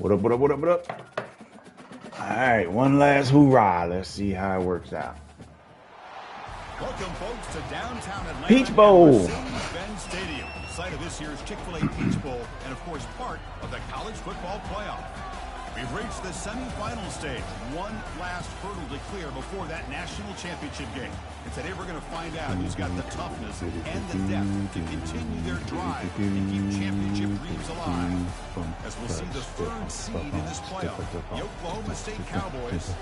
What up, what up, what up, what up? All right, one last hoorah. Let's see how it works out. Welcome, folks, to downtown Atlanta. Peach Bowl. Mercedes-Benz Stadium, site of this year's Chick-fil-A Peach Bowl, and of course, part of the college football playoff. We've reached the semifinal stage. One last hurdle to clear before that national championship game. And today we're going to find out who's got the toughness and the depth to continue their drive and keep championship dreams alive. As we'll see the third seed in this playoff, the Oklahoma State Cowboys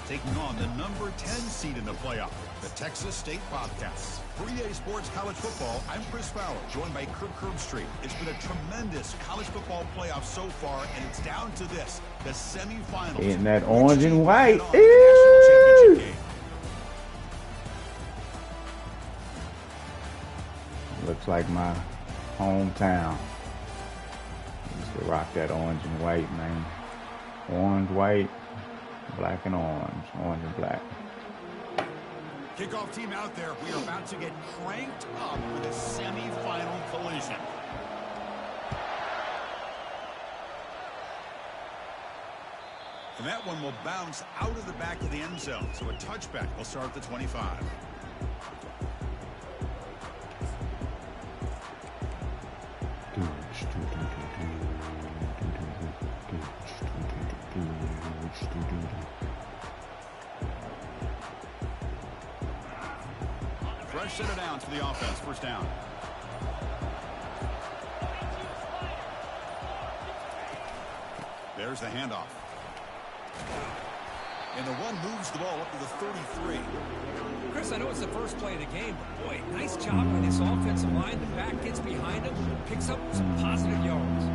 taking on the number 10 seed in the playoff, the Texas State Bobcats. For EA Sports College Football, I'm Chris Fowler, joined by Kirk Herbstreit. It's been a tremendous college football playoff so far, and it's down to this, the semifinals. In that orange and white. Looks like my hometown. Used to rock that orange and white, man. Orange, white, black and orange. Orange and black. Kickoff team out there. We are about to get cranked up with a semi-final collision. And that one will bounce out of the back of the end zone. So a touchback will start at the 25. Fresh set of downs for the offense. First down. There's the handoff. And the one moves the ball up to the 33. Chris, I know it's the first play of the game, but boy, nice job by this offensive line. The back gets behind him, picks up some positive yards.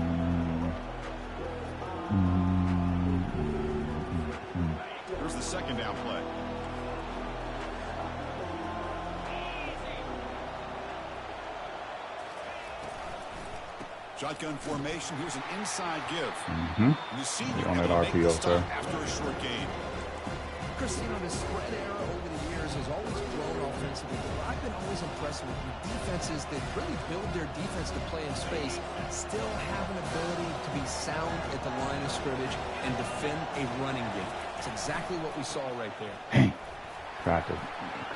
Here's the second down play. Shotgun formation. Here's an inside give. You see on that RPO, sir. After a short gain. Chris, you know, the spread era over the years has always grown offensively, but I've been always impressed with defenses that really build their defense to play in space, still have an ability to be sound at the line of scrimmage and defend a running game. It's exactly what we saw right there. Dang. Tried to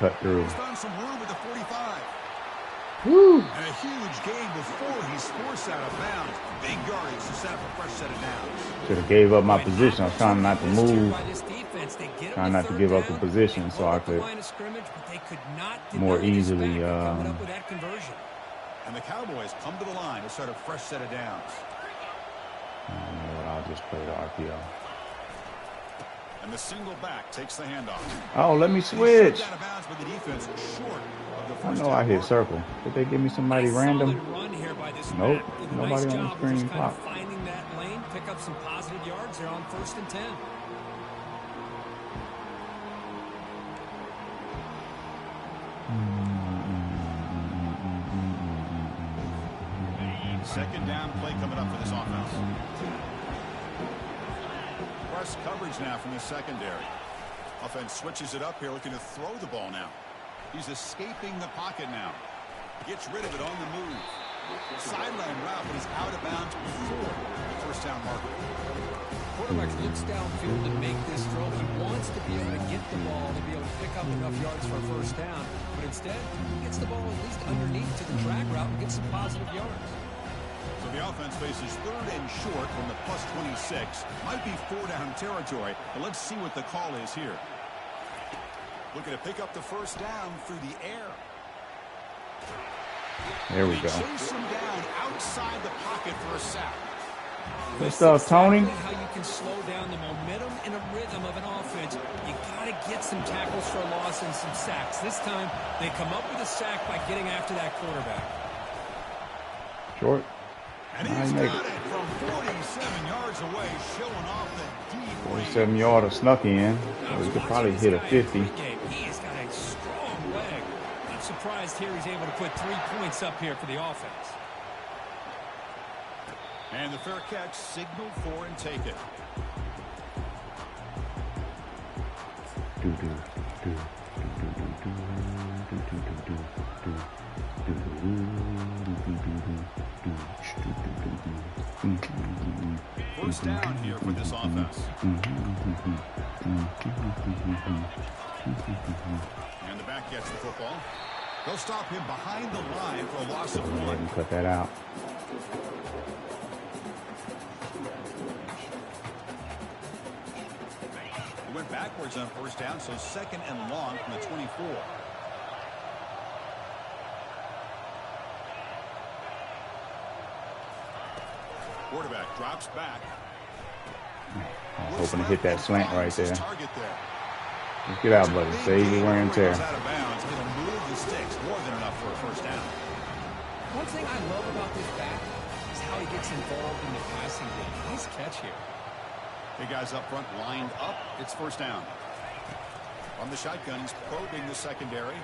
cut through. He's found some room with the 45. Woo. And a huge gain before he's forced out of bounds. Big yardage to set up a fresh set of downs. Should have gave up my position. I was trying not to move. Trying not to give up the position so I could more easily. And the Cowboys come to the line to start a fresh set of downs. You know what? I'll just play the RPO. And the single back takes the handoff. Oh, let me switch. Out of bounds with the defense short of the I first know I hit circle. Did they give me somebody random? Nope. Nobody on the screen popped. Finding that lane, pick up some positive yards. They're on 1st and 10. Second down play coming up for this offense. Press coverage now from the secondary. Offense switches it up here, looking to throw the ball now. He's escaping the pocket now. Gets rid of it on the move. Sideline route, but he's out of bounds before the first down marker. Quarterback looks downfield to make this throw. He wants to be able to get the ball to be able to pick up enough yards for a first down. But instead, he gets the ball at least underneath to the drag route and gets some positive yards. So the offense faces 3rd and short from the plus 26. Might be 4-down territory, but let's see what the call is here. Looking to pick up the first down through the air. There we go. Chase him down outside the pocket for a sack. Good stuff, Tony. How you can slow down the momentum and a rhythm of an offense. You got to get some tackles for a loss and some sacks. This time, they come up with a sack by getting after that quarterback. Short. And he's got it from 47 yards away, showing off the deep 47-yarder snuck in. We could probably hit a 50. He's got a strong leg. I'm surprised here he's able to put 3 points up here for the offense. And the fair catch signaled for and take it. First down here for this offense. And the back gets the football. They'll stop him behind the line for a loss of 1. Cut that out. He went backwards on first down, so 2nd and long from the 24. Quarterback drops back. I was hoping to hit that slant right there. Let's get out, buddy. Save your wear and tear. Out of bounds, going to move the sticks more than enough for a first down. One thing I love about this back is how he gets involved in the passing game. Nice catch here. Big guys up front lined up. It's first down. On the shotgun, he's probing the secondary.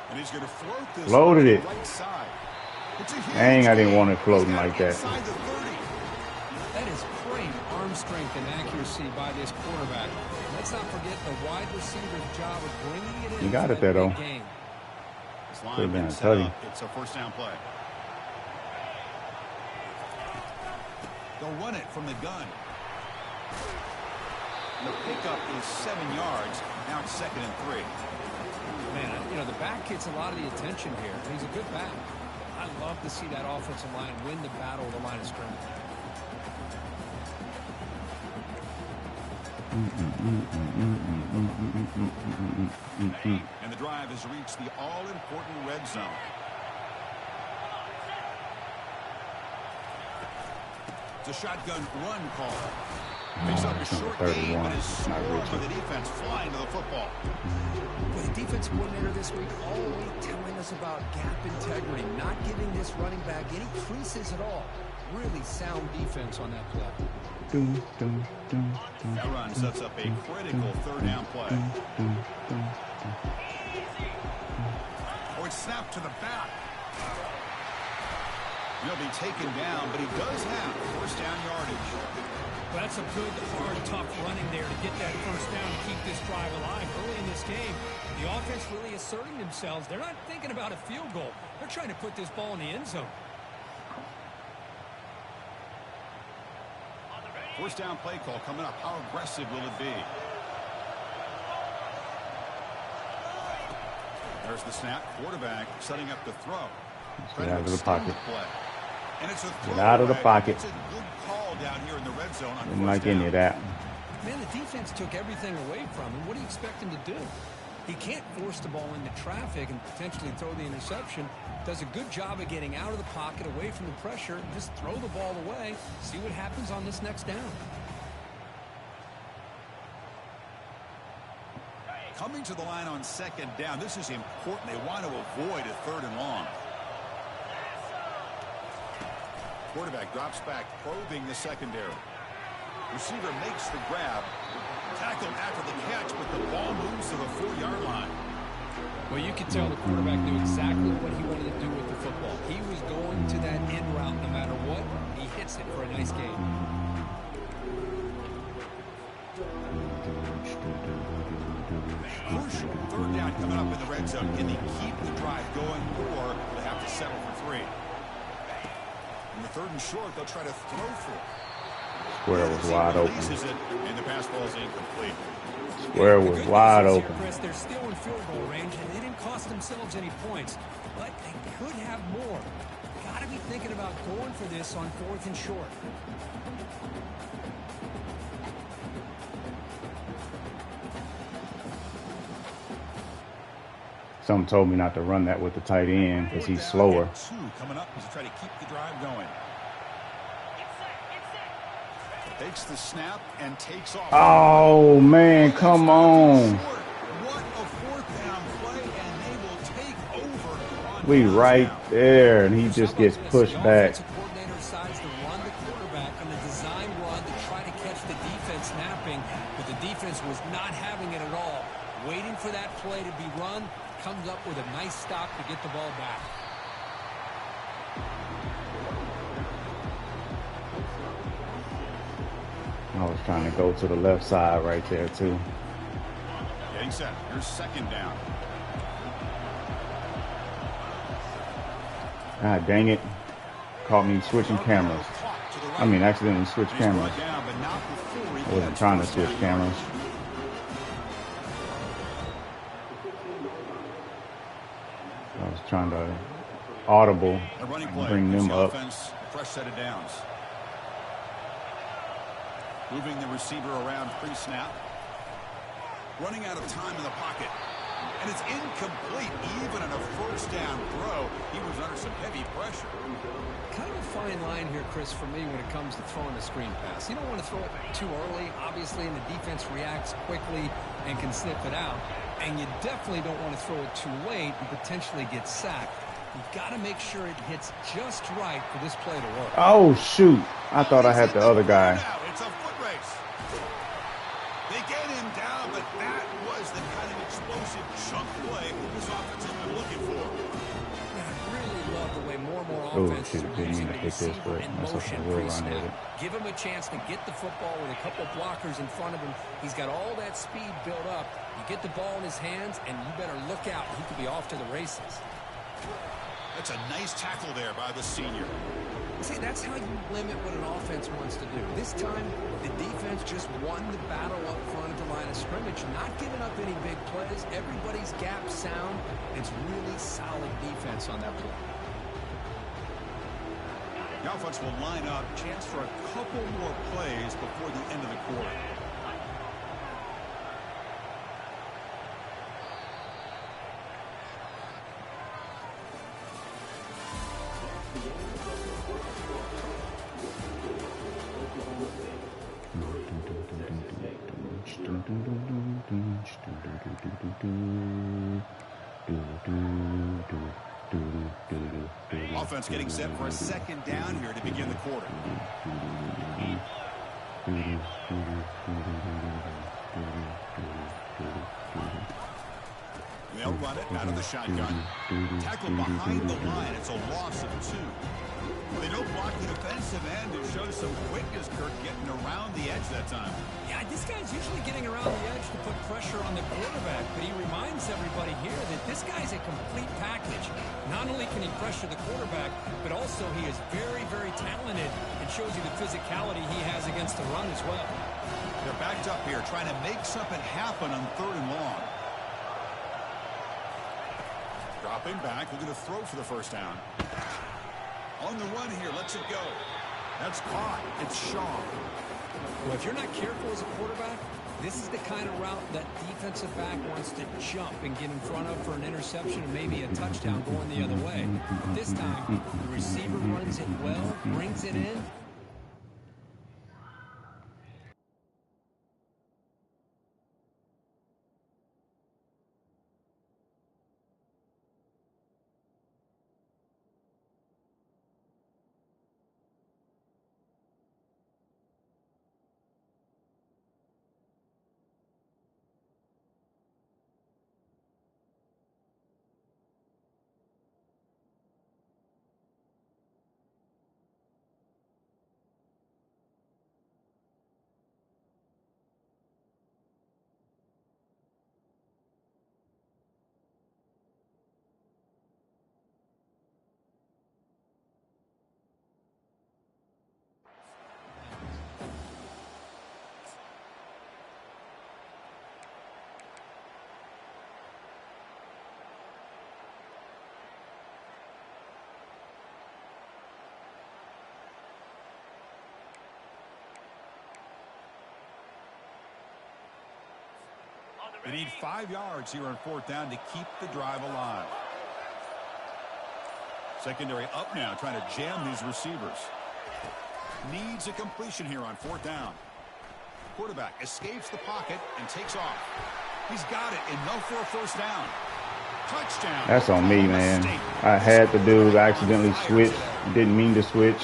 And he's going to float this Loaded it. right side. Dang, I didn't want it floating like that. That is great arm strength and accuracy by this quarterback. Let's not forget the wide receiver's job of bringing it in. You got it there, though. Could have been a tutty. It's a first down play. They'll run it from the gun. The pickup is 7 yards. Now it's 2nd and 3. Man, you know, the back gets a lot of the attention here. He's a good back. I love to see that offensive line win the battle of the line of scrimmage. And the drive has reached the all-important red zone. It's a shotgun run call. Picks up a short game, but is swarmed by the defense flying to the football. Well, the defense coordinator this week all week telling us about gap integrity, not giving this running back any creases at all. Really sound defense on that play. That run sets up a critical 3rd down play. Oh, it's snapped to the back. He'll be taken down, but he does have first down yardage. Well, that's a good, hard, tough running there to get that first down to keep this drive alive. Early in this game, the offense really asserting themselves. They're not thinking about a field goal. They're trying to put this ball in the end zone. First down play call coming up. How aggressive will it be? There's the snap. Quarterback setting up the throw. Get out of the pocket. And it's a Get out of the pocket. It's a good call down here in the red zone. Didn't like any of that. Man, the defense took everything away from him. What do you expect him to do? He can't force the ball into traffic and potentially throw the interception. Does a good job of getting out of the pocket, away from the pressure, just throw the ball away, see what happens on this next down. Coming to the line on 2nd down. This is important. They want to avoid a 3rd and long. Quarterback drops back, probing the secondary. Receiver makes the grab. Tackled after the catch, but the ball moves to the 4-yard line. Well, you could tell the quarterback knew exactly what he wanted to do with the football. He was going to that end route no matter what. He hits it for a nice gain. Crucial 3rd down coming up in the red zone. Can they keep the drive going, or they have to settle for 3? In the 3rd and short, they'll try to throw for it. Square was wide open. And the pass ball is incomplete. Square was wide open. Chris, they're still in field goal range, and they didn't cost themselves any points, but they could have more. Got to be thinking about going for this on 4th and short. Something told me not to run that with the tight end because he's slower. 2 coming up as they try to keep the drive going. Takes the snap and takes off. Oh, man, come on. What a 4th down play, and they will take over. We right there, and he just gets pushed back. The coordinator decides to run the quarterback on the design run to try to catch the defense napping, but the defense was not having it at all. Waiting for that play to be run, comes up with a nice stop to get the ball back. I was trying to go to the left side right there, too. Getting set. Here's 2nd down. God dang it. caught me switching cameras. I mean, accidentally switched cameras. I wasn't trying to switch cameras. I was trying to audible and bring them up. Fresh set of downs. Moving the receiver around pre-snap. Running out of time in the pocket. And it's incomplete. Even on a first down throw, he was under some heavy pressure. Kind of a fine line here, Chris, for me when it comes to throwing a screen pass. You don't want to throw it too early, obviously, and the defense reacts quickly and can sniff it out. And you definitely don't want to throw it too late and potentially get sacked. You've got to make sure it hits just right for this play to work. Oh, shoot. I thought I had the other guy. It's a foot race. They get him down, but that was the kind of explosive chunk play this offense has been looking for. I really love the way more and more Oh, offenses shoot. are Didn't using mean to the hit this, receiver but in that's motion okay. We'll run with pre-snap. it. Give him a chance to get the football with a couple blockers in front of him. He's got all that speed built up. You get the ball in his hands, and you better look out. He could be off to the races. That's a nice tackle there by the senior. See, that's how you limit what an offense wants to do. This time, the defense just won the battle up front of the line of scrimmage, not giving up any big plays. Everybody's gap sound. It's really solid defense on that play. The offense will line up. Chance for a couple more plays before the end of the quarter. Offense getting set for a second down here to begin the quarter. They'll run it out of the shotgun. Tackle behind the line. It's a loss of 2. They don't block the defensive end. It shows some quickness, Kirk, getting around the edge that time. Yeah, this guy's usually getting around the edge to put pressure on the quarterback, but he reminds everybody here that this guy's a complete package. Not only can he pressure the quarterback, but also he is very, very talented and shows you the physicality he has against the run as well. They're backed up here trying to make something happen on 3rd and long. Dropping back, looking to throw for the first down. On the run here, lets it go. That's caught. It's Shaw. Well, if you're not careful as a quarterback, this is the kind of route that defensive back wants to jump and get in front of for an interception and maybe a touchdown going the other way. But this time, the receiver runs it well, brings it in. They need 5 yards here on 4th down to keep the drive alive. Secondary up now, trying to jam these receivers. Needs a completion here on 4th down. Quarterback escapes the pocket and takes off. He's got it, enough for a first down. Touchdown. That's on me, man. I had to do, I accidentally switched. Didn't mean to switch.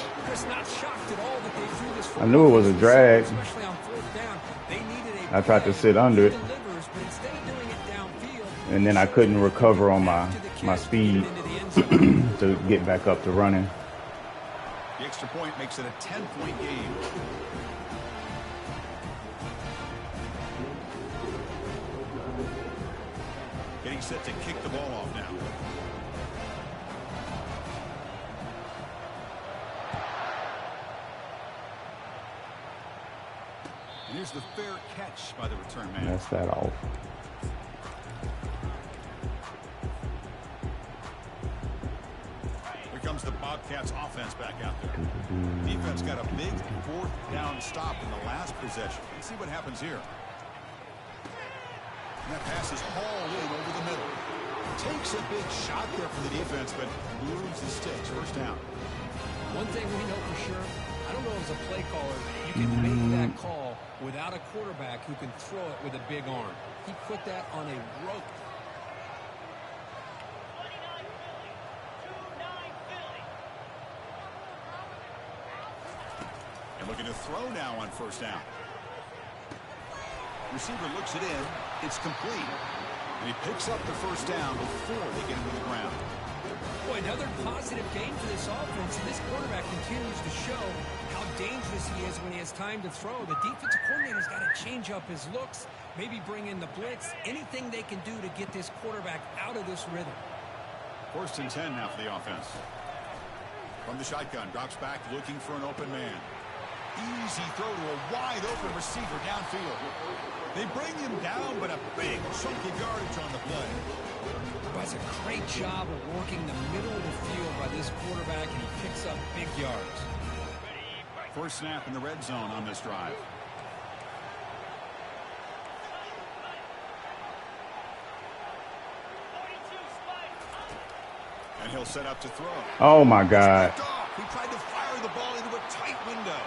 I knew it was a drag. I tried to sit under it. And then I couldn't recover on my speed to get back up to running. The extra point makes it a 10-point game. Getting set to kick the ball off now. here's the fair catch by the return man. That's that off. Here comes the Bobcats offense back out there. Defense got a big fourth down stop in the last possession. Let's see what happens here. And that pass is hauled in over the middle. Takes a big shot there for the defense, but moves the sticks. First down. One thing we know for sure, I don't know as a play caller, you can make that call without a quarterback who can throw it with a big arm. He put that on a rope. And looking to throw now on first down. Receiver looks it in. It's complete. And he picks up the first down before they get him to the ground. Boy, another positive game for this offense, and this quarterback continues to show how dangerous he is when he has time to throw. The defensive coordinator's got to change up his looks, maybe bring in the blitz, anything they can do to get this quarterback out of this rhythm. 1st and 10 now for the offense. From the shotgun, drops back looking for an open man. Easy throw to a wide open receiver downfield. They bring him down, but a big chunk of yardage on the play. Does a great job of working the middle of the field by this quarterback, and he picks up big yards. First snap in the red zone on this drive. And he'll set up to throw. Oh my God. He tried to fire the ball into a tight window.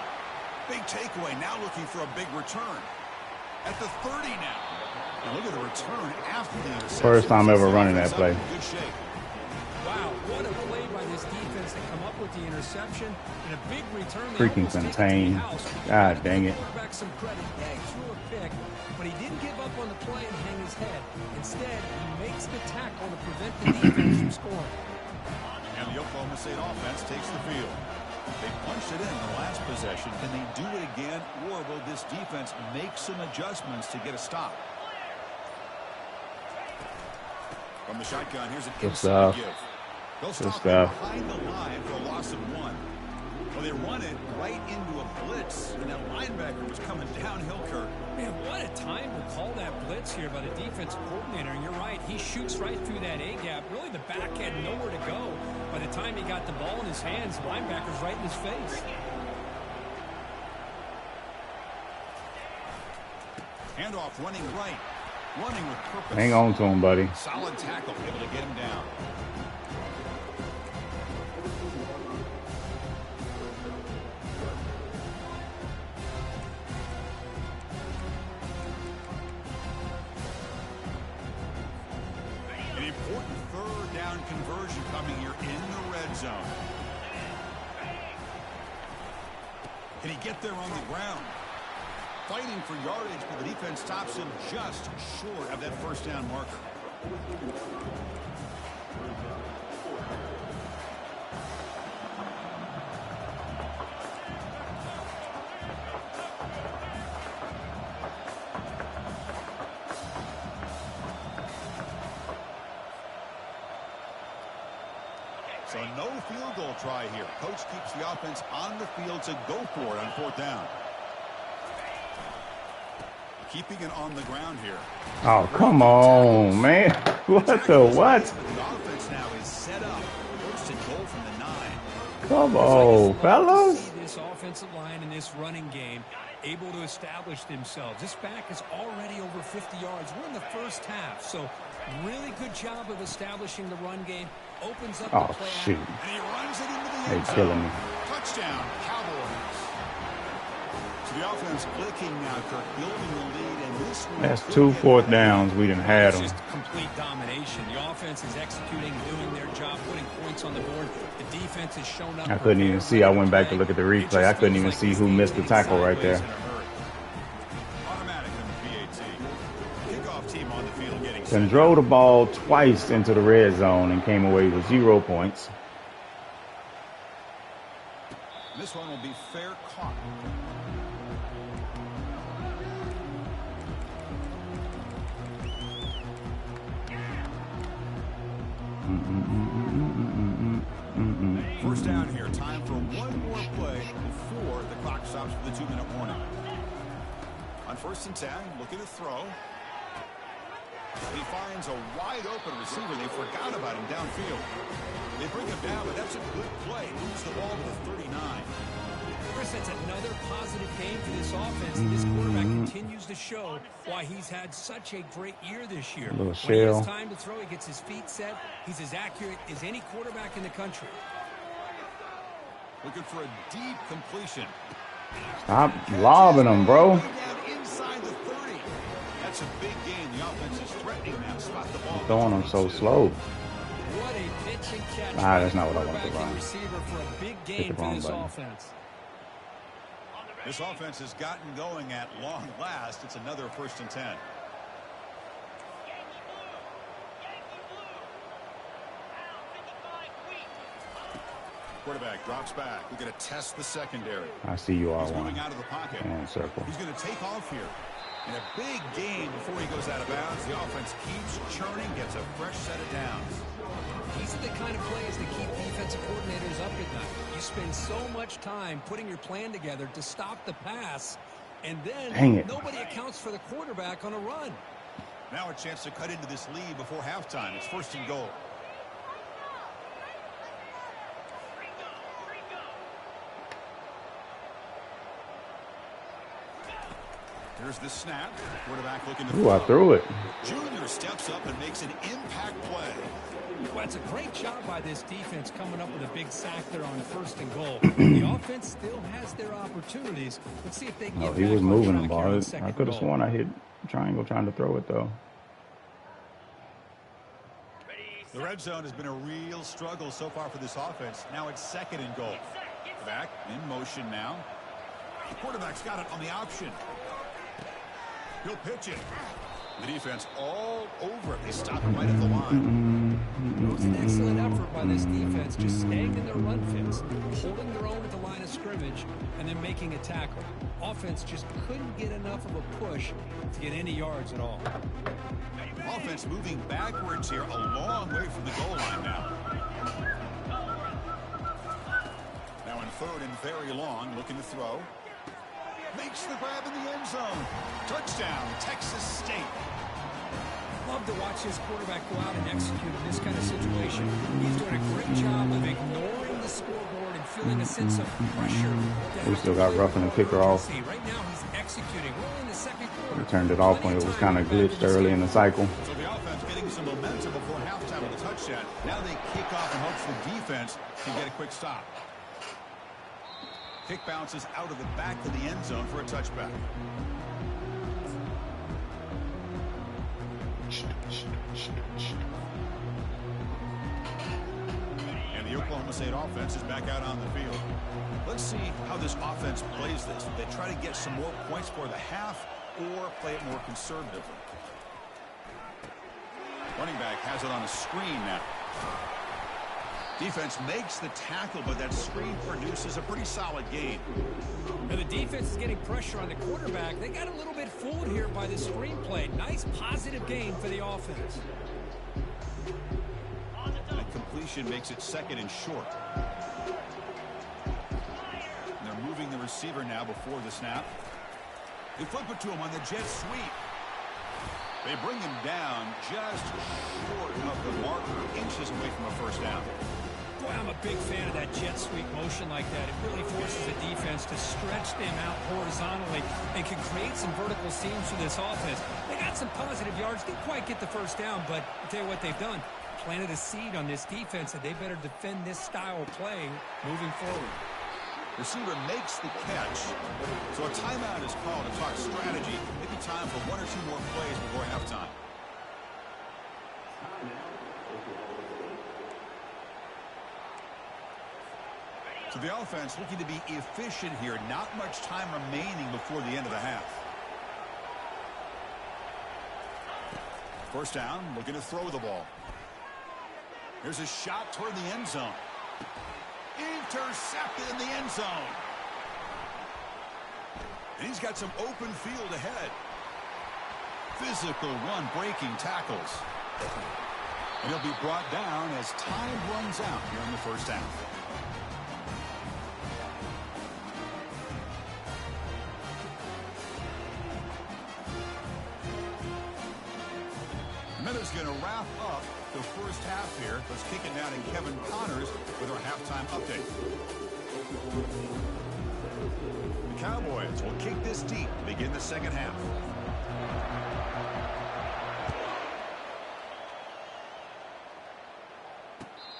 Big takeaway, now looking for a big return. At the 30 now. And look at the return after the interception. First time ever running that play. Good shape. Wow, what a play by this defense to come up with the interception and a big return. Freaking contained. God dang it. Back some credit. Yeah, he threw a pick, but he didn't give up on the play and hang his head. Instead, he makes the tackle to prevent the defense from scoring. And the Oklahoma State offense takes the field. They punched it in the last possession. Can they do it again, or will this defense make some adjustments to get a stop? From the shotgun, here's an inside give. They'll stop behind the line for a loss of 1. Well, they run it right into a blitz, and that linebacker was coming downhill, Kirk. Man, what a time to call that blitz here by the defensive coordinator. And you're right, he shoots right through that A-gap. Really, the back had nowhere to go. By the time he got the ball in his hands, the linebacker's right in his face. Handoff running right. Running with purpose. Hang on to him, buddy. Solid tackle, able to get him down. An important third down conversion coming here in the red zone. Can he get there on the ground? Fighting for yardage, but the defense stops him just short of that first down marker. So no field goal try here. Coach keeps the offense on the field to go for it on 4th down. Keeping it on the ground here. Oh, come on, man. What the what? The offense now is set up. First and goal from the 9. Come on, fellas. This offensive line in this running game able to establish themselves. This back is already over 50 yards. We're in the first half, so really good job of establishing the run game. Opens up the play. Shoot. And he runs it into the They end zone. killing me. Touchdown, Cowboys. So the offense clicking now, Kirk, building the lead, and this one. That's 2 4th downs. We done had them. Just complete domination. The offense is executing, doing their job, putting points on the board. The defense has shown up. I couldn't even see. I went back to look at the replay. I couldn't even see who missed the tackle right there. Automatic on the PAT. Kickoff team on the field getting set. And drove the ball twice into the red zone and came away with 0 points. This one will be fair caught. First down here. Time for one more play before the clock stops for the 2-minute warning. On 1st and 10, looking to throw. He finds a wide-open receiver. They forgot about him downfield. They bring him down, but that's a good play. Moves the ball to the 39. Chris, that's another positive game for this offense. This quarterback continues to show why he's had such a great year this year. When he has time to throw, he gets his feet set. He's as accurate as any quarterback in the country. Looking for a deep completion. Stop lobbing him, bro. Inside the 30. That's a big game. The offense is threatening now. Spot the ball. Throwing him so slow. What a pitch and catch. That's not what I want to run. Receiver for a big game for this offense. This offense has gotten going at long last. It's another 1st and 10. Quarterback drops back. We're going to test the secondary. I see you all. He's moving out of the pocket. Circle. He's going to take off here. In a big game before he goes out of bounds, the offense keeps churning, gets a fresh set of downs. These are the kind of plays that keep defensive coordinators up at night. You spend so much time putting your plan together to stop the pass, and then nobody accounts for the quarterback on a run. Now a chance to cut into this lead before halftime. It's 1st and goal. Here's the snap. Quarterback looking to Ooh, I threw it. Junior steps up and makes an impact play. Well, it's a great job by this defense coming up with a big sack there on 1st and goal. The offense still has their opportunities. Let's see if they can get he was moving the ball. I could have goal. sworn I hit triangle trying to throw it, though. The red zone has been a real struggle so far for this offense. Now it's 2nd and goal. Back in motion now. The quarterback's got it on the option. He'll pitch it. The defense all over it. They stop it right at the line. It was an excellent effort by this defense, just staying in their run fits, holding their own at the line of scrimmage, and then making a tackle. Offense just couldn't get enough of a push to get any yards at all. Offense moving backwards here, a long way from the goal line now. Now in 3rd and very long, looking to throw. Makes the grab in the end zone. Touchdown, Texas State. Love to watch his quarterback go out and execute in this kind of situation. He's doing a great job of ignoring the scoreboard and feeling a sense of pressure. We still got roughing the kicker off. Right now he's executing. We're in the 2nd quarter. We turned it off when it was kind of glitched early in the cycle. So the offense getting some momentum before halftime with a touchdown. Now they kick off in hopes the defense can get a quick stop. Kick bounces out of the back of the end zone for a touchback. And the Oklahoma State offense is back out on the field. Let's see how this offense plays this. They try to get some more points for the half or play it more conservatively. Running back has it on a screen now. Defense makes the tackle, but that screen produces a pretty solid gain. And the defense is getting pressure on the quarterback. They got a little bit fooled here by the screen play. Nice positive gain for the offense. That completion makes it 2nd and short. And they're moving the receiver now before the snap. They flip it to him on the jet sweep. They bring him down just short of the marker, inches away from a 1st down. Boy, I'm a big fan of that jet sweep motion like that. It really forces the defense to stretch them out horizontally and can create some vertical seams for this offense. They got some positive yards. Didn't quite get the 1st down, but I'll tell you what they've done. Planted a seed on this defense that they better defend this style of play moving forward. Receiver makes the catch. So a timeout is called to talk strategy. Maybe time for 1 or 2 more plays before halftime. So the offense looking to be efficient here. Not much time remaining before the end of the half. 1st down, looking to throw the ball. Here's a shot toward the end zone. Intercepted in the end zone. And he's got some open field ahead. Physical run-breaking tackles. And he'll be brought down as time runs out here in the 1st half. is going to wrap up the first half here. Let's kick it down to Kevin Connors with our halftime update. The Cowboys will kick this deep to begin the second half.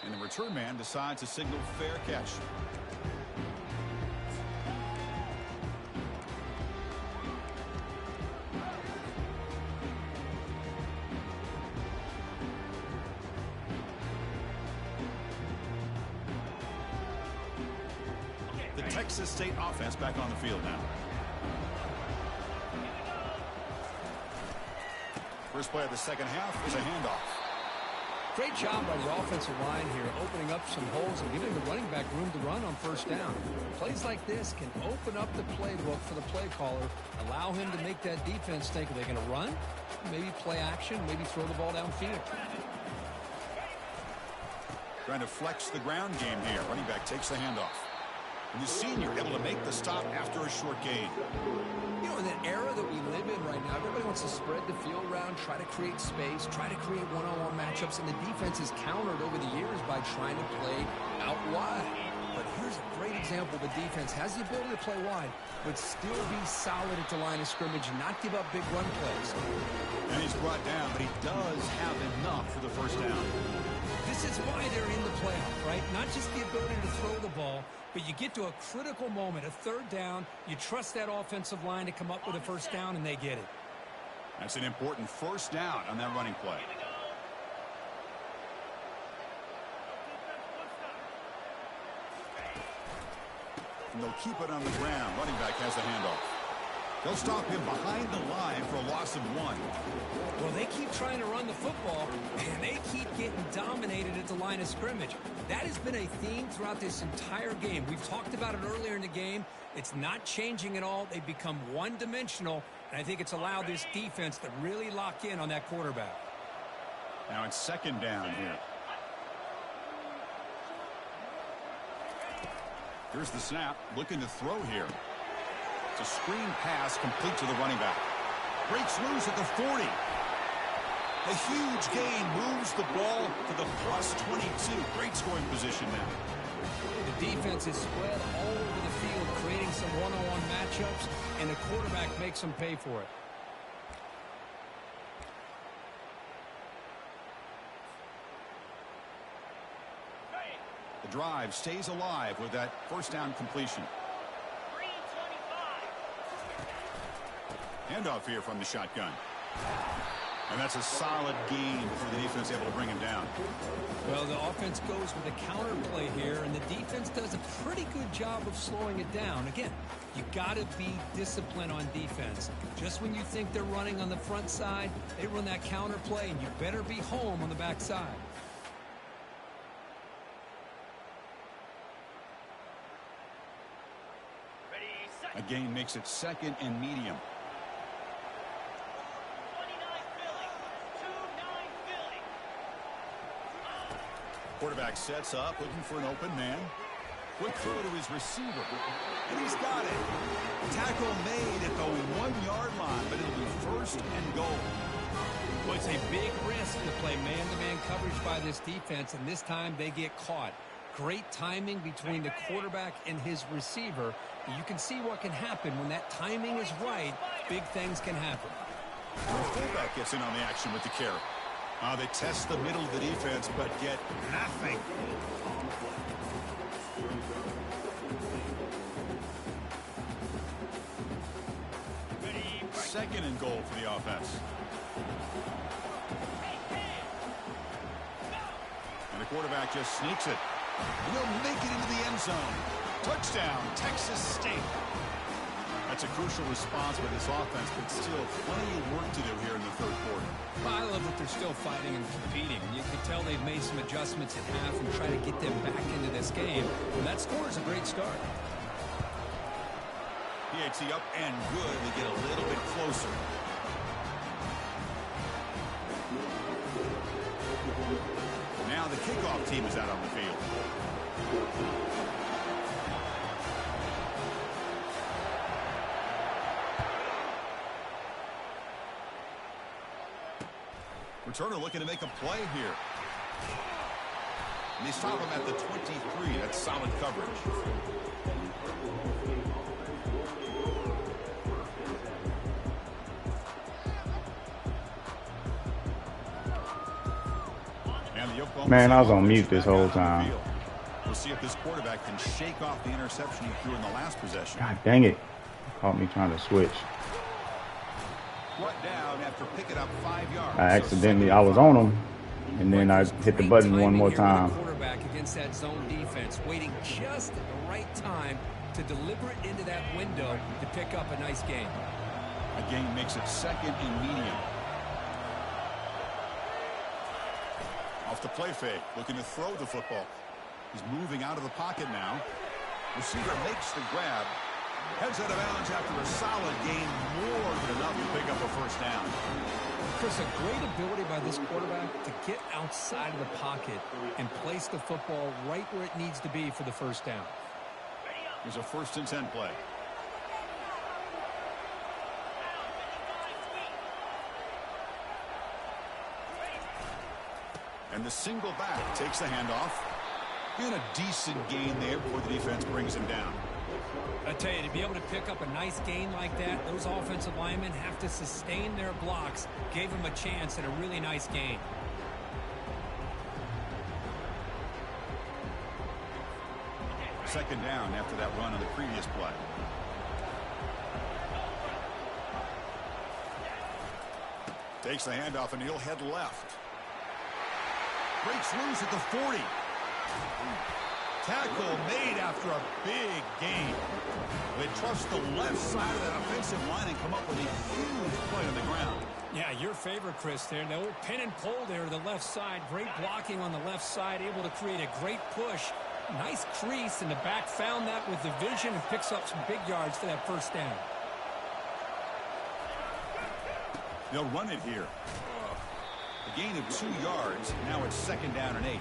And the return man decides to signal fair catch. The Texas State offense back on the field now. First play of the second half is a handoff. Great job by the offensive line here, opening up some holes and giving the running back room to run on first down. Plays like this can open up the playbook for the play caller, allow him to make that defense think, are they going to run? Maybe play action, maybe throw the ball downfield. Trying to flex the ground game here. Running back takes the handoff. And the senior able to make the stop after a short gain. You know, in that era that we live in right now, everybody wants to spread the field around, try to create space, try to create one-on-one matchups, and the defense is countered over the years by trying to play out wide. But here's a great example. The defense has the ability to play wide, but still be solid at the line of scrimmage and not give up big run plays. And he's brought down, but he does have enough for the first down. This is why they're in the playoff, right? Not just the ability to throw the ball, but you get to a critical moment, a third down, you trust that offensive line to come up with a first down, and they get it. That's an important first down on that running play. And they'll keep it on the ground. Running back has the handoff. They'll stop him behind the line for a loss of 1. Well, they keep trying to run the football, and they keep getting dominated at the line of scrimmage. That has been a theme throughout this entire game. We've talked about it earlier in the game. It's not changing at all. They've become one-dimensional, and I think it's allowed this defense to really lock in on that quarterback. Now it's second down here. Here's the snap. Looking to throw here. It's a screen pass complete to the running back. Breaks loose at the 40. A huge gain moves the ball to the plus 22. Great scoring position now. The defense is spread all over the field, creating some one-on-one matchups, and the quarterback makes them pay for it. The drive stays alive with that first down completion. Handoff here from the shotgun. And that's a solid gain before the defense able to bring him down. Well, the offense goes with a counter play here, and the defense does a pretty good job of slowing it down. Again, you got to be disciplined on defense. Just when you think they're running on the front side, they run that counter play, and you better be home on the back side. A gain makes it second and medium. Quarterback sets up, looking for an open man. Quick throw to his receiver. And he's got it. Tackle made at the 1-yard line, but it'll be first and goal. Well, it's a big risk to play man-to-man coverage by this defense, and this time they get caught. Great timing between the quarterback and his receiver. You can see what can happen when that timing is right. Big things can happen. The fullback gets in on the action with the carry. They test the middle of the defense, but get nothing. Second and goal for the offense. And the quarterback just sneaks it. And he'll make it into the end zone. Touchdown, Texas State. That's a crucial response by this offense, but still plenty of work to do here in the third quarter. Well, I love that they're still fighting and competing. You can tell they've made some adjustments at half and try to get them back into this game. And that score is a great start. PHC up and good. They get a little bit closer. Now the kickoff team is out on the field. returner looking to make a play here. And they stop him at the 23. That's solid coverage. Man, I was on mute this whole time. We'll see if this quarterback can shake off the interception he threw in the last possession. God dang it. Caught me trying to switch. Brought down after picking up 5 yards. I was on him, and then I hit the button one more time. Quarterback against that zone defense, waiting just at the right time to deliver it into that window to pick up a nice gain. A gain makes it second and medium. Off the play fake, looking to throw the football. He's moving out of the pocket now. Receiver makes the grab. Heads out of bounds after a solid gain, more than enough to pick up a first down. Chris, a great ability by this quarterback to get outside of the pocket and place the football right where it needs to be for the first down. Here's a 1st and 10 play. And the single back takes the handoff. And a decent gain there before the defense brings him down. I tell you, to be able to pick up a nice gain like that, those offensive linemen have to sustain their blocks. Gave him a chance at a really nice gain. Second down after that run on the previous play. Takes the handoff and he'll head left. Breaks loose at the 40. Tackle made after a big gain. They trust the left side of that offensive line and come up with a huge play on the ground. Yeah, your favorite, Chris, there. The old pin and pull there to the left side. Great blocking on the left side, able to create a great push. Nice crease, and the back found that with the vision and picks up some big yards for that first down. They'll run it here. A gain of 2 yards. Now it's second down and 8.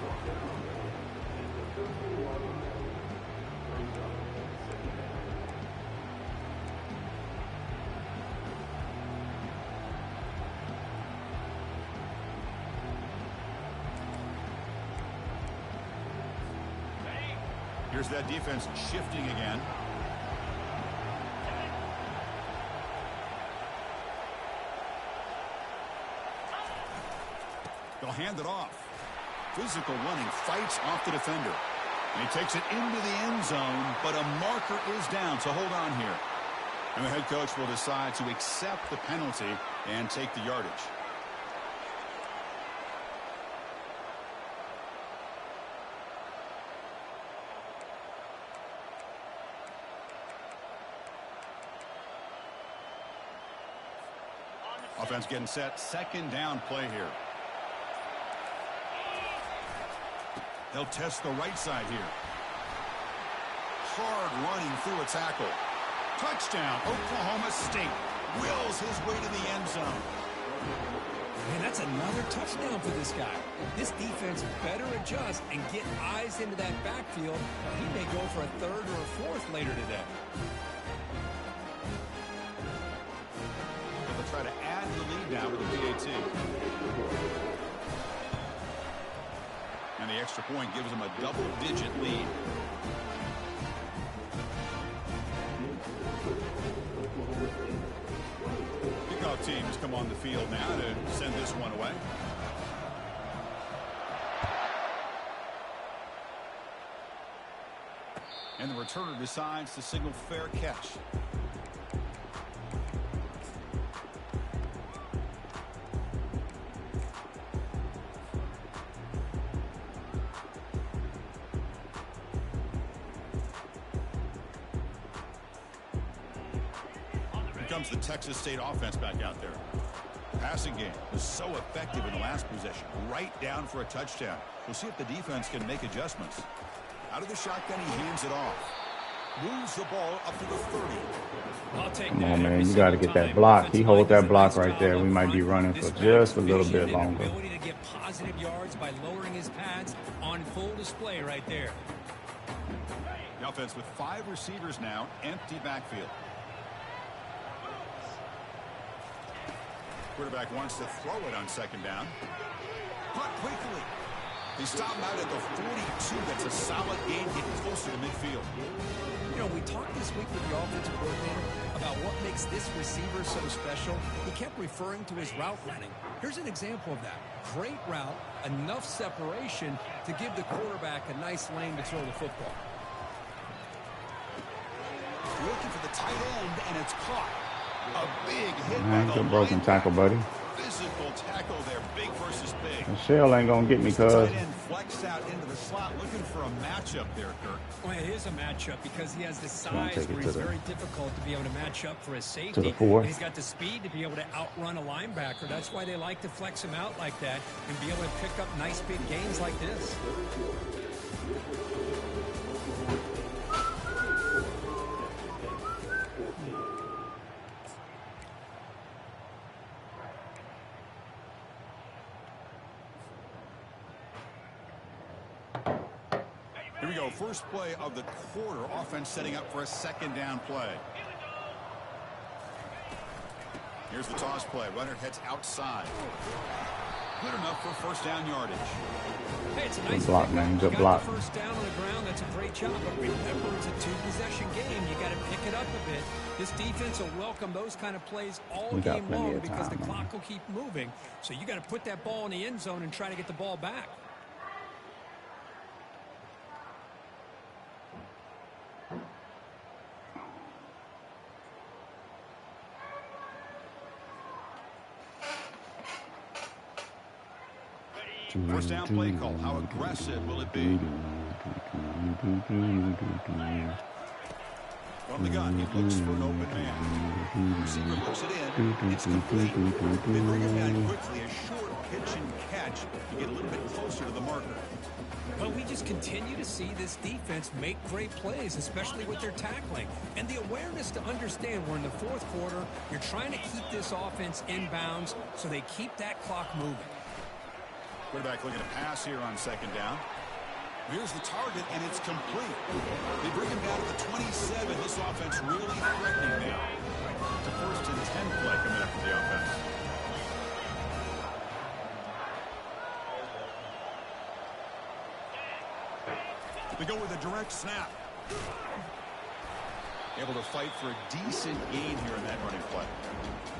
Here's that defense shifting again. They'll hand it off. Physical running, fights off the defender. And he takes it into the end zone, but a marker is down, so hold on here. And the head coach will decide to accept the penalty and take the yardage. Offense getting set. Second down play here. They'll test the right side here. Hard running through a tackle. Touchdown, Oklahoma State. Wills his way to the end zone. Man, that's another touchdown for this guy. This defense better adjust and get eyes into that backfield. He may go for a 3rd or a 4th later today. They'll try to add the lead now with the PAT. And the extra point gives them a double-digit lead. Kickoff teams come on the field now to send this one away. And the returner decides to signal fair catch. Comes the Texas State offense back out there. Passing game was so effective in the last possession. Right down for a touchdown. We'll see if the defense can make adjustments. Out of the shotgun, he hands it off. Moves the ball up to the 30. Come on, man. You got to get that block. He holds that block right there. We might be running for just a little bit longer. Ability to get positive yards by lowering his pads on full display right there. The offense with 5 receivers now. Empty backfield. Quarterback wants to throw it on second down. Caught quickly. They stop him out at the 42. That's a solid gain, getting closer to midfield. You know, we talked this week with the offensive coordinator about what makes this receiver so special. He kept referring to his route running. Here's an example of that. Great route, enough separation to give the quarterback a nice lane to throw the football. Looking for the tight end, and it's caught. A big hit by Man, the good broken tackle, buddy. Physical tackle there, big versus big. Michelle ain't gonna get me, cuz. Tight end flexed out into the slot, looking for a matchup there, Kirk. Well, it is a matchup because he has the size where he's very difficult to be able to match up for his safety. To the 4. And he's got the speed to be able to outrun a linebacker. That's why they like to flex him out like that and be able to pick up nice big gains like this. Here we go, first play of the quarter. Offense setting up for a second down play. Here's the toss play. Runner heads outside. Good enough for first down yardage. Hey, it's a nice block, man. Good block. First down on the ground. That's a great job. But remember, it's a 2-possession game. You got to pick it up a bit. This defense will welcome those kind of plays all game long because the clock will keep moving. So you got to put that ball in the end zone and try to get the ball back. First down play call. How aggressive will it be? From the gun, he looks for an open man. Receiver looks it in. It's complete. They bring it down quickly. A short pitch and catch. You get a little bit closer to the marker. Well, we just continue to see this defense make great plays, especially with their tackling. And the awareness to understand we're in the fourth quarter. You're trying to keep this offense in bounds so they keep that clock moving. Quarterback looking to pass here on second down. Here's the target, and it's complete. They bring him down to the 27. This offense really threatening now. It's a first and 10 play coming up for the offense. They go with a direct snap. Able to fight for a decent gain here in that running play.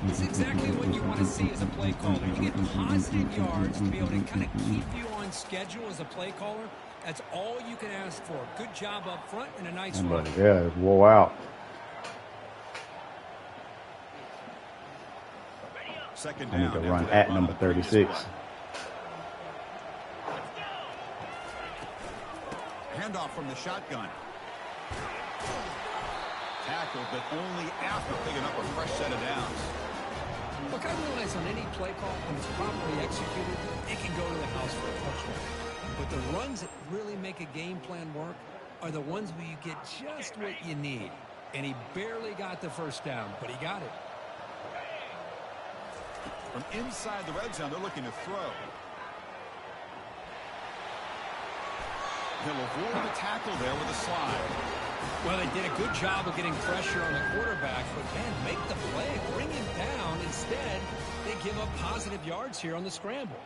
It's exactly what you want to see as a play caller. You get positive yards to be able to kind of keep you on schedule as a play caller. That's all you can ask for. Good job up front and a nice run. Yeah, it's wore out. Second I need down to run at number 36. Handoff from the shotgun. Tackled, but only after picking up a fresh set of downs. Look, I realize on any play call, when it's properly executed, it can go to the house for a touchdown. But the runs that really make a game plan work are the ones where you get just what you need. And he barely got the first down, but he got it. From inside the red zone, they're looking to throw. He'll avoid the tackle there with a slide. Well, they did a good job of getting pressure on the quarterback, but then make the play, bring him down. Instead, they give up positive yards here on the scramble.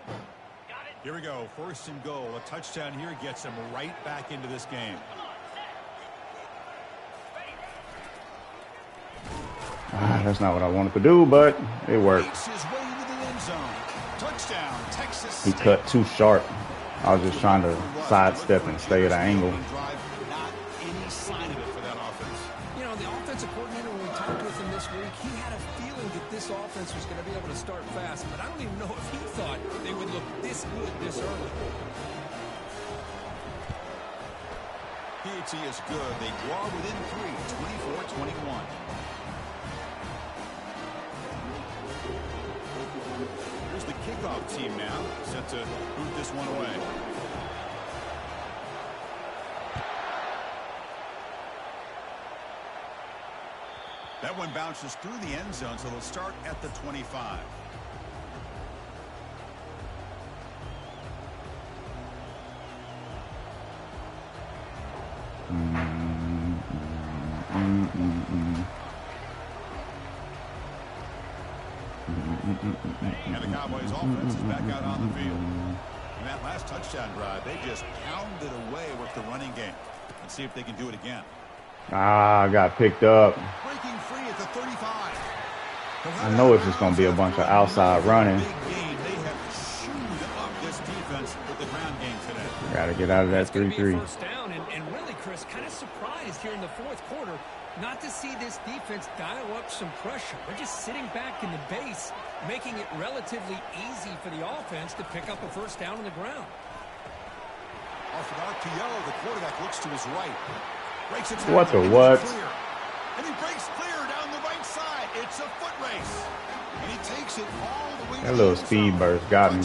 Here we go, first and goal. A touchdown here gets him right back into this game. That's not what I wanted to do, but it worked. His way to the end zone. Touchdown, Texas He State. cut too sharp. I was just trying to sidestep and stay at an angle. Not any sign of it for that offense. You know, the offensive coordinator, when we talked with him this week, he had a feeling that this offense was going to be able to start fast, but I don't even know if he thought they would look this good this early. PAT is good. They draw within 3, 24-21. Here's the kickoff team now, set to boot this one away. That one bounces through the end zone, so they'll start at the 25. And the Cowboys offense is back out on the field. In that last touchdown drive, they just pounded away with the running game. Let's see if they can do it again. Ah, I got picked up. Breaking free at the 35. I know it's just going to be a bunch of outside running. They have chewed up this defense with the ground game today. Got to get out of that 3-3. First down, and really, Chris, kind of surprised here in the fourth quarter not to see this defense dial up some pressure. They're just sitting back in the base, making it relatively easy for the offense to pick up a first down on the ground. Off an RPO, the quarterback looks to his right. Breaks it what the what? And he breaks clear down the right side. It's a foot race. And he takes it all the way. That little speed burst got me.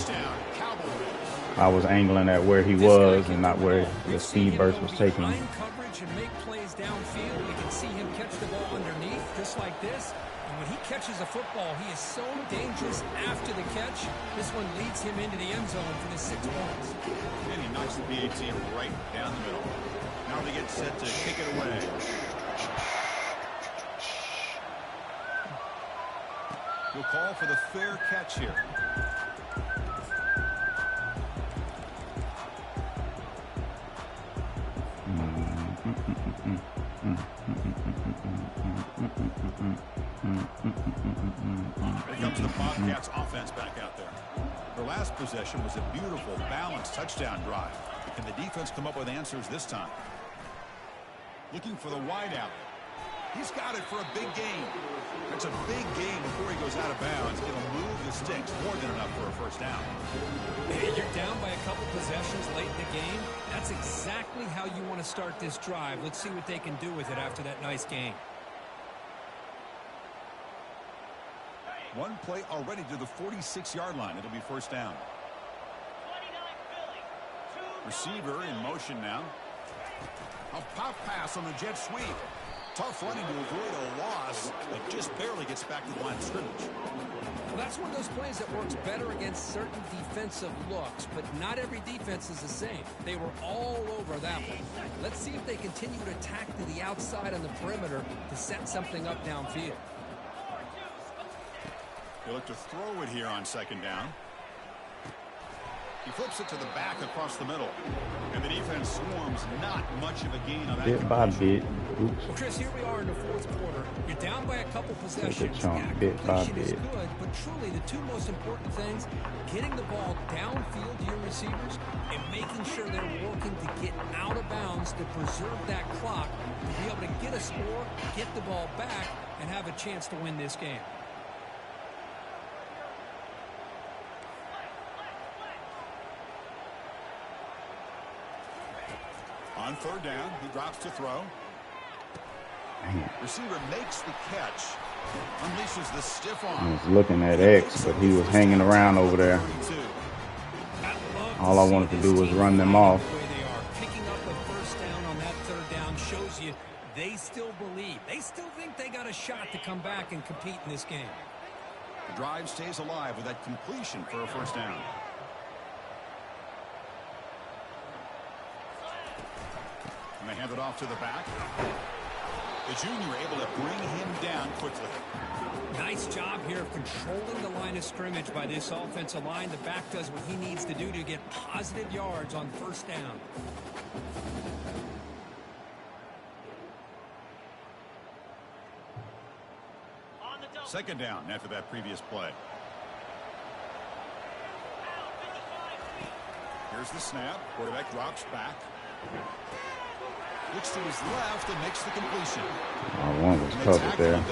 I was angling at where he was and not where the speed burst was taking him. Coverage and make plays downfield. We can see him catch the ball underneath just like this. And when he catches a football, he is so dangerous after the catch. This one leads him into the end zone for the 6 points. And he knocks the PAT right down the middle. Now they get set to kick it away. We'll call for the fair catch here. Here comes the Bobcats offense back out there. Their last possession was a beautiful, balanced touchdown drive. Can the defense come up with answers this time? Looking for the wideout. He's got it for a big gain. That's a big gain before he goes out of bounds. It'll move the sticks more than enough for a first down. You're down by a couple possessions late in the game. That's exactly how you want to start this drive. Let's see what they can do with it after that nice gain. One play already to the 46-yard line. It'll be first down. Receiver in motion now. A pop pass on the jet sweep. Tough running to avoid a loss. It just barely gets back to the line of scrimmage. Well, that's one of those plays that works better against certain defensive looks, but not every defense is the same. They were all over that one. Let's see if they continue to attack to the outside on the perimeter to set something up downfield. They look to throw it here on second down. He flips it to the back across the middle. And the defense swarms not much of a gain on that. Bit by bit. Oops. Well, Chris, here we are in the fourth quarter. You're down by a couple possessions. Chunk, bit by Completion is bit. good, but truly the two most important things, getting the ball downfield to your receivers and making sure they're working to get out of bounds to preserve that clock, to be able to get a score, get the ball back, and have a chance to win this game. On third down, he drops to throw. Receiver makes the catch. Unleashes the stiff arm. I was looking at X, but he was hanging around over there. All I wanted to do was run them off. Picking up a first down on that third down shows you they still believe. They still think they got a shot to come back and compete in this game. The drive stays alive with that completion for a first down. And they hand it off to the back. The junior able to bring him down quickly. Nice job here of controlling the line of scrimmage by this offensive line. The back does what he needs to do to get positive yards on first down. Second down after that previous play. Here's the snap. Quarterback drops back. Looks to his left and makes the completion. One was covered there.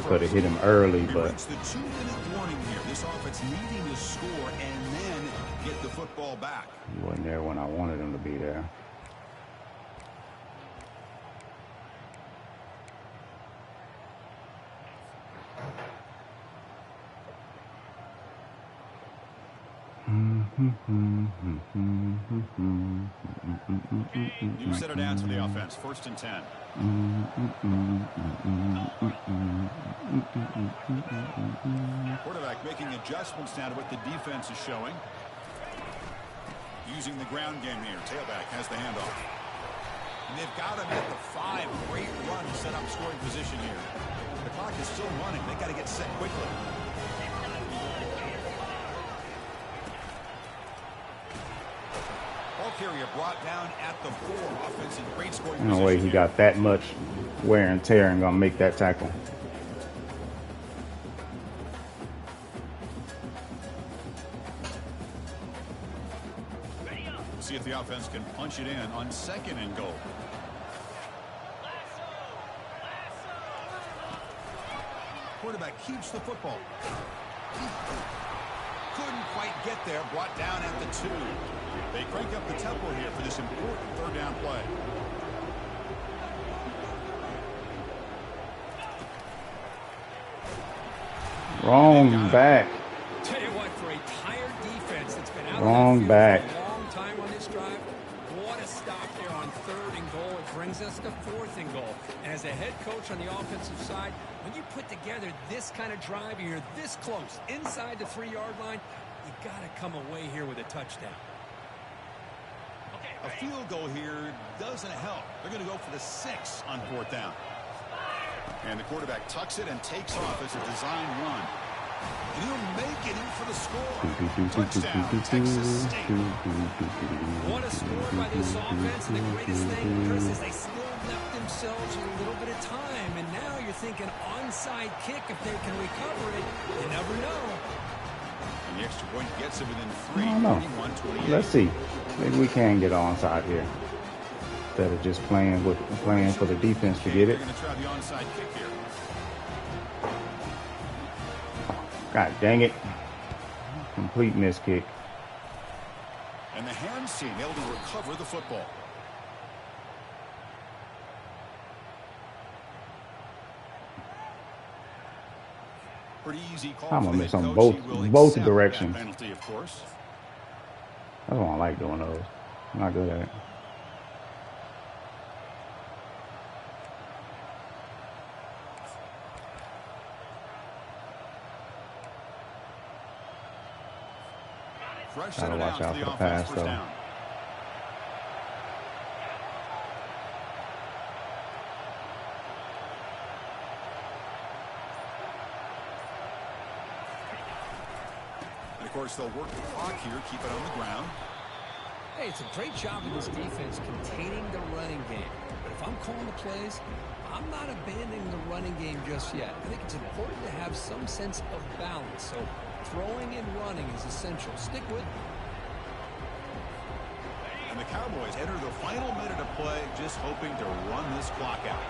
Could have hit him early, but it's the 2-minute warning here. This offense needing to score and then get the football back. he wasn't there when I wanted him to be there. New set of downs for the offense. First and 10. Quarterback making adjustments now to what the defense is showing. Using the ground game here. Tailback has the handoff. And they've got him at the 5. Great run to set up scoring position here. The clock is still running. They got to get set quickly. Ball carrier brought down at the 4. Offense in great scoring position. No way he got that much wear and tear and gonna make that tackle. See if the offense can punch it in on 2nd and goal. Quarterback keeps the football. Couldn't quite get there. Brought down at the 2. They crank up the tempo here for this important 3rd down play. Wrong back. Tell you what, for a tired defense that's been out Wrong on back. for a long time on this drive, what a stop there on 3rd and goal. It brings us to 4th and goal. And as a head coach on the offensive side, when you put together this kind of drive and you're this close inside the 3-yard line, you got to come away here with a touchdown. A field goal here doesn't help. They're going to go for the 6 on 4th down. And the quarterback tucks it and takes off as a design run. And he'll make it in for the score. Touchdown, Texas State. What a score by this offense. And the greatest thing, Chris, is they still left themselves a little bit of time. And now you're thinking onside kick if they can recover it. You never know. And the extra point gets it within 3. I don't know. 21-28. Let's see. Maybe we can get onside here instead of just playing for the defense to get it. They're going to try the onside kick here. God dang it. Complete miss kick. And the hands team able to recover the football. Pretty easy call. I'm gonna for the miss head on coach. He will both accept directions. that penalty, of course. That's why I like doing those. I'm not good at it. Fresh Gotta center watch down out for the for the offense. pass, First though. down. And of course, they'll work the clock here, keep it on the ground. Hey, it's a great job of this defense containing the running game. But if I'm calling the plays, I'm not abandoning the running game just yet. I think it's important to have some sense of balance. So throwing and running is essential. Stick with it. And the Cowboys enter the final minute of play, just hoping to run this clock out.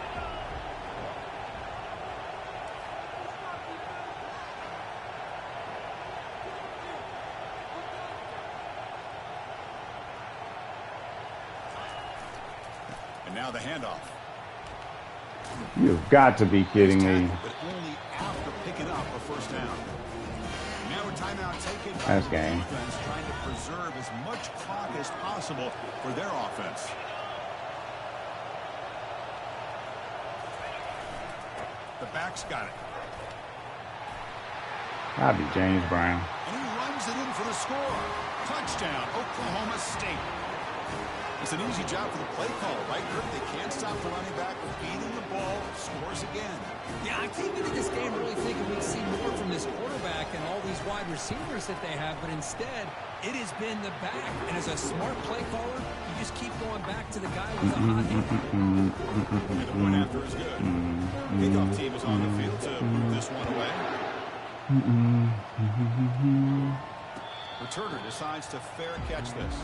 And now the handoff. You've got to be kidding me. But only after picking up a first down. Now a timeout taken by That's the game. defense, trying to preserve as much clock as possible for their offense. The back's got it. I'll be James Brown. And he runs it in for the score. Touchdown, Oklahoma State. It's an easy job for the play caller, right, Kirk? They can't stop the running back from feeding the ball, scores again. Yeah, I came into this game really thinking we'd see more from this quarterback and all these wide receivers that they have, but instead, it has been the back. And as a smart play caller, you just keep going back to the guy with a hot hand. And the point after is good. Kickoff team is on the field to move this one away. Returner decides to fair catch this.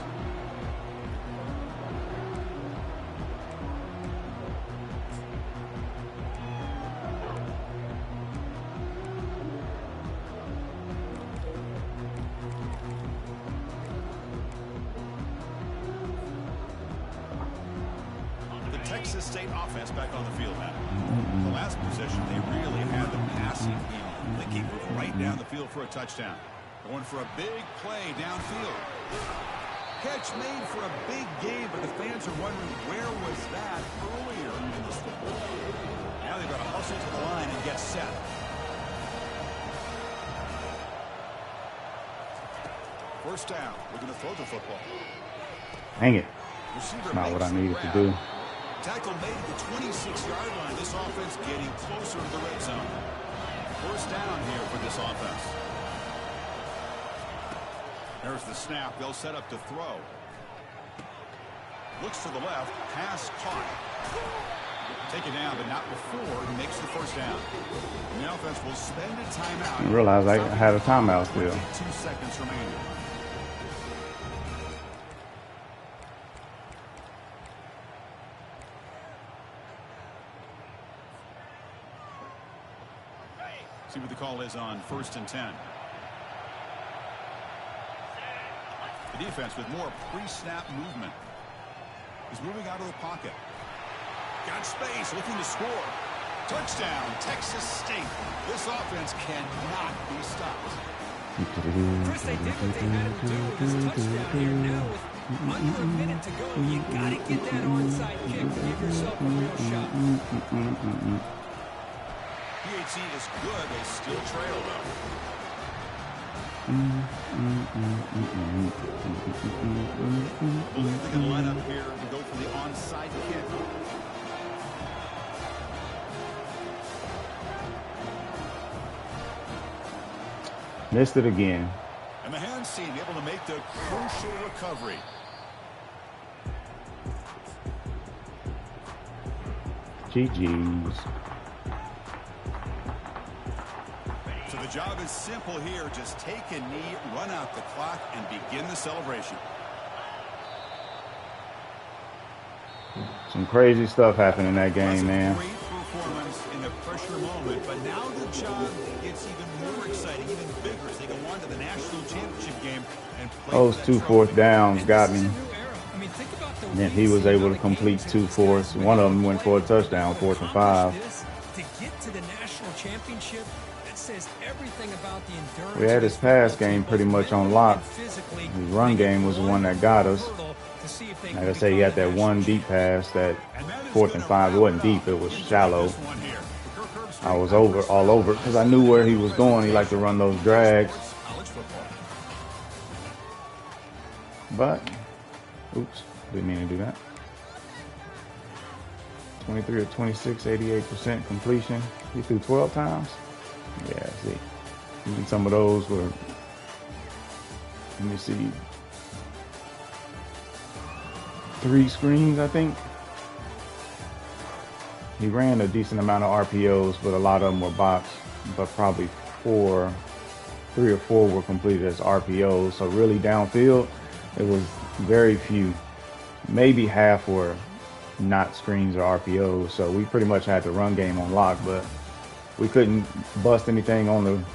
Texas State offense back on the field now. The last possession, they really had the passing game. They keep moving right down the field for a touchdown. Going for a big play downfield. Catch made for a big game, but the fans are wondering where was that earlier in this football. Now they've got to hustle to the line and get set. First down. We're going to throw the football. Dang it. Receiver That's not what I makes the needed to grab. do. Tackle made at the 26-yard line. This offense getting closer to the red zone. First down here for this offense. There's the snap. They'll set up to throw. Looks to the left. Pass caught. Taken down, but not before he makes the first down. And the offense will spend a timeout. I realized I had a timeout still. 2 seconds remaining. See what the call is on 1st and 10. The defense with more pre-snap movement. He's moving out of the pocket. Got space, looking to score. Touchdown, Texas State. This offense cannot be stopped. Chris, they did what they had to do with this touchdown here. Now with under a minute to go, you got to get that onside kick to give yourself a real shot. PHC is good. They still trail, though. Believe they can line up here to go for the onside kick. Missed it again. And the hands team able to make the crucial recovery. GG's. So the job is simple here. Just take a knee, run out the clock, and begin the celebration. Some crazy stuff happened in that game, man. Great performance in the pressure moment, but now the job gets even more exciting, even bigger as they go on to the national championship game and play. Those 2 fourth downs got me. I mean, think about the And then he was able to complete 2 fourths. One of them went for a touchdown, 4th and 5. To get to the national championship, that says everything about the endurance. We had his pass game pretty much on lock. His run game was the one that got us. Like I say, he had that one deep pass, that 4th and 5. It wasn't deep, it was shallow. I was all over because I knew where he was going. He liked to run those drags. But, oops, didn't mean to do that. 23 of 26, 88% completion. He threw 12 times. Yeah, see. Even some of those were, let me see, 3 screens, I think. He ran a decent amount of RPOs, but a lot of them were boxed. But probably 3 or 4 were completed as RPOs. So really downfield, it was very few. Maybe half were not screens or RPOs. So we pretty much had the run game on lock, but we couldn't bust anything on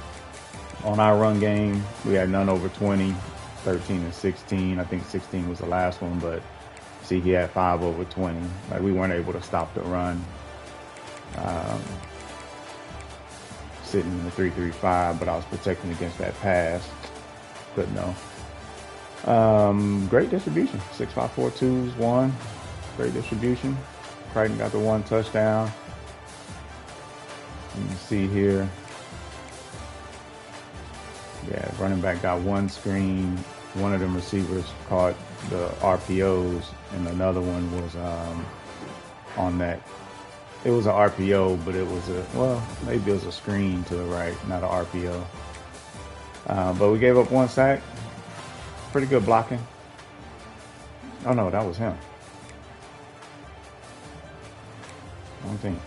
our run game. We had none over 20, 13 and 16. I think 16 was the last one, but see, he had 5 over 20. Like, we weren't able to stop the run. Sitting in the 3-3-5, but I was protecting against that pass. Couldn't know. Great distribution. 6-5-4-2s, 1. Great distribution. Crichton got the 1 touchdown. You can see here. Yeah, running back got 1 screen. One of them receivers caught the RPOs, and another one was on that. It was an RPO, but it was maybe it was a screen to the right, not an RPO. But we gave up 1 sack. Pretty good blocking. Oh no, that was him. I don't think.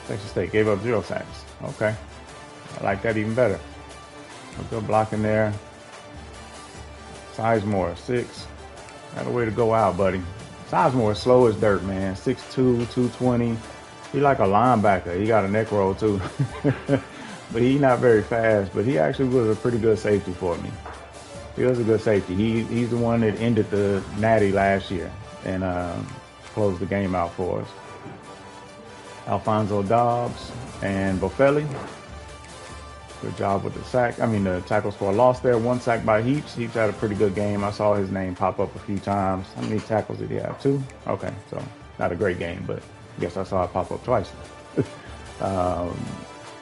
Texas State gave up 0 sacks. Okay, I like that even better. Good blocking there. Sizemore, 6. Got a way to go out, buddy. Sizemore is slow as dirt, man. 6'2", 220. He like a linebacker. He got a neck roll, too. But he's not very fast. But he actually was a pretty good safety for me. He was a good safety. He's the one that ended the Natty last year and closed the game out for us. Alfonso Dobbs and Bofelli. Good job with the sack. The tackles for a loss there. 1 sack by Heaps. Heaps had a pretty good game. I saw his name pop up a few times. How many tackles did he have? 2? Okay, so not a great game, but I guess I saw it pop up twice.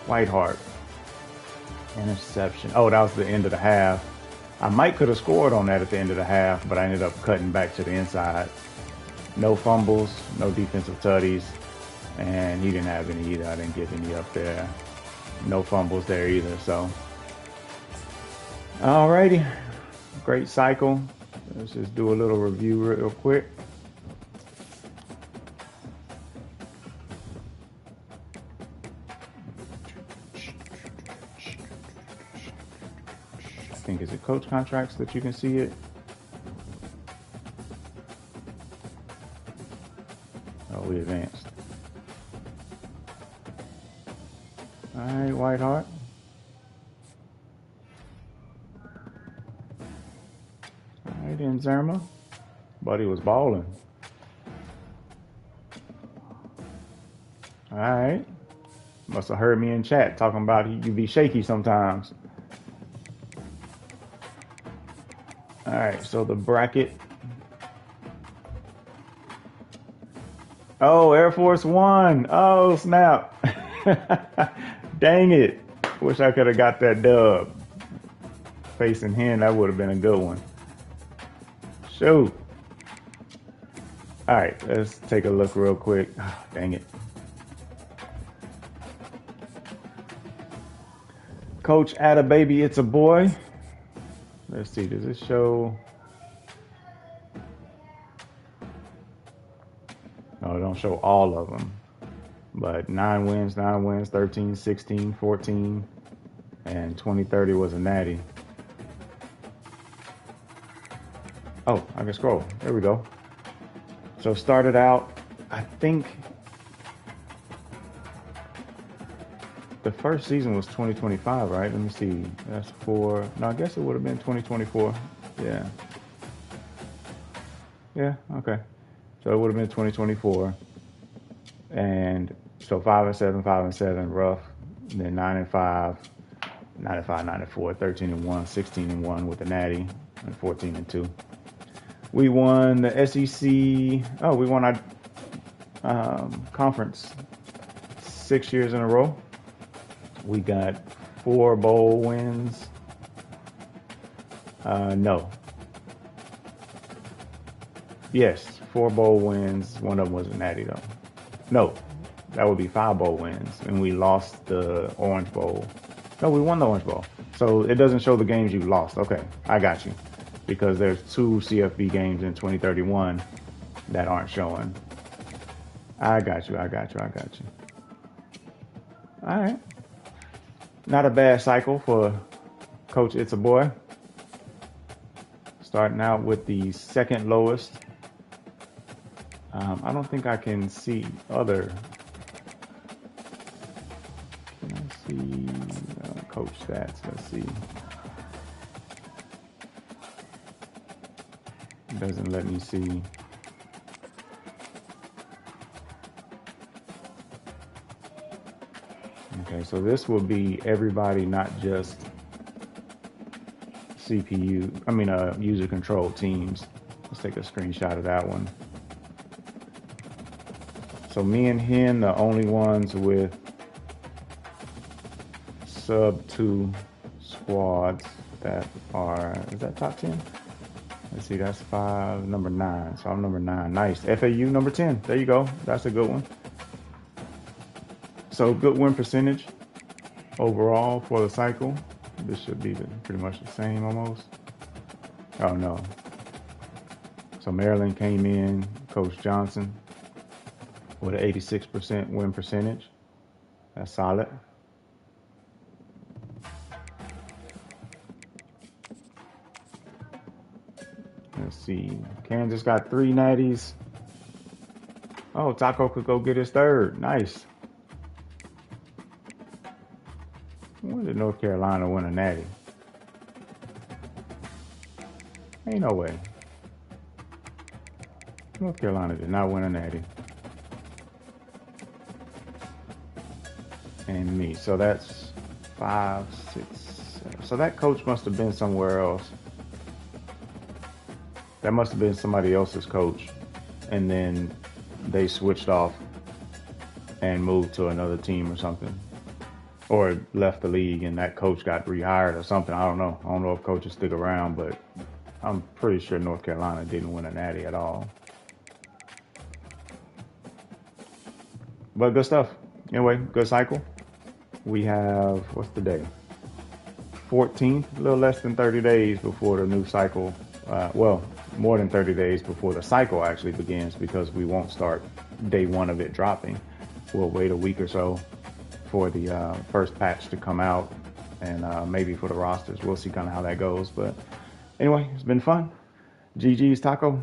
Whiteheart. Interception. Oh, that was the end of the half. I might could have scored on that at the end of the half, but I ended up cutting back to the inside. No fumbles, no defensive tutties, and he didn't have any either. I didn't get any up there. No fumbles there either. So, alrighty, great cycle. Let's just do a little review real quick. I think is it coach contracts that you can see it. Oh, we advanced. All right, Whiteheart. All right, Zerma. Buddy was balling. All right. Must have heard me in chat talking about you be shaky sometimes. All right, so the bracket. Oh, Air Force One. Oh, snap. Dang it. Wish I could have got that dub. Facing him, that would have been a good one. Shoot. All right, let's take a look real quick. Oh, dang it. Coach Atta Baby, it's a boy. Let's see, does this show? No, it don't show all of them. But 9 wins, 13, 16, 14, and 2030 was a natty. Oh, I can scroll. There we go. So started out, I think the first season was 2025, right? Let me see. That's for, no, I guess it would have been 2024. Yeah. Yeah, okay. So it would have been 2024. And so 5-7, 5-7, rough. And then 9-5, 9-5, 9-4, 13-1, 16-1 with the natty, and 14-2. We won the SEC. Oh, we won our conference 6 years in a row. We got 4 bowl wins. No. Yes, 4 bowl wins. One of them was a natty though. No, that would be 5 bowl wins, and we lost the Orange Bowl. No, we won the Orange Bowl. So it doesn't show the games you lost. Okay, I got you. Because there's 2 CFB games in 2031 that aren't showing. I got you. All right. Not a bad cycle for Coach It's a Boy. Starting out with the second lowest. I don't think I can see other. Can I see coach stats? Let's see. It doesn't let me see. Okay, so this will be everybody, not just user controlled teams. Let's take a screenshot of that one. So me and him, the only ones with sub 2 squads that are, is that top 10? Let's see, that's 5, number 9. So I'm number 9. Nice. FAU number 10. There you go. That's a good one. So good win percentage overall for the cycle. This should be pretty much the same almost. Oh no. So Maryland came in, Coach Johnson, with an 86% win percentage. That's solid. Let's see. Kansas got 3 natties. Oh, Taco could go get his 3rd. Nice. When did North Carolina win a natty? Ain't no way. North Carolina did not win a natty. And me. So that's 5, 6, 7. So that coach must have been somewhere else. That must have been somebody else's coach. And then they switched off and moved to another team or something. Or left the league and that coach got rehired or something. I don't know. I don't know if coaches stick around, but I'm pretty sure North Carolina didn't win a natty at all. But good stuff. Anyway, good cycle. We have, what's the day? 14th, a little less than 30 days before the new cycle. Well, more than 30 days before the cycle actually begins, because we won't start day one of it dropping. We'll wait a week or so for the first patch to come out, and maybe for the rosters. We'll see kind of how that goes. But anyway, it's been fun. GG's Taco.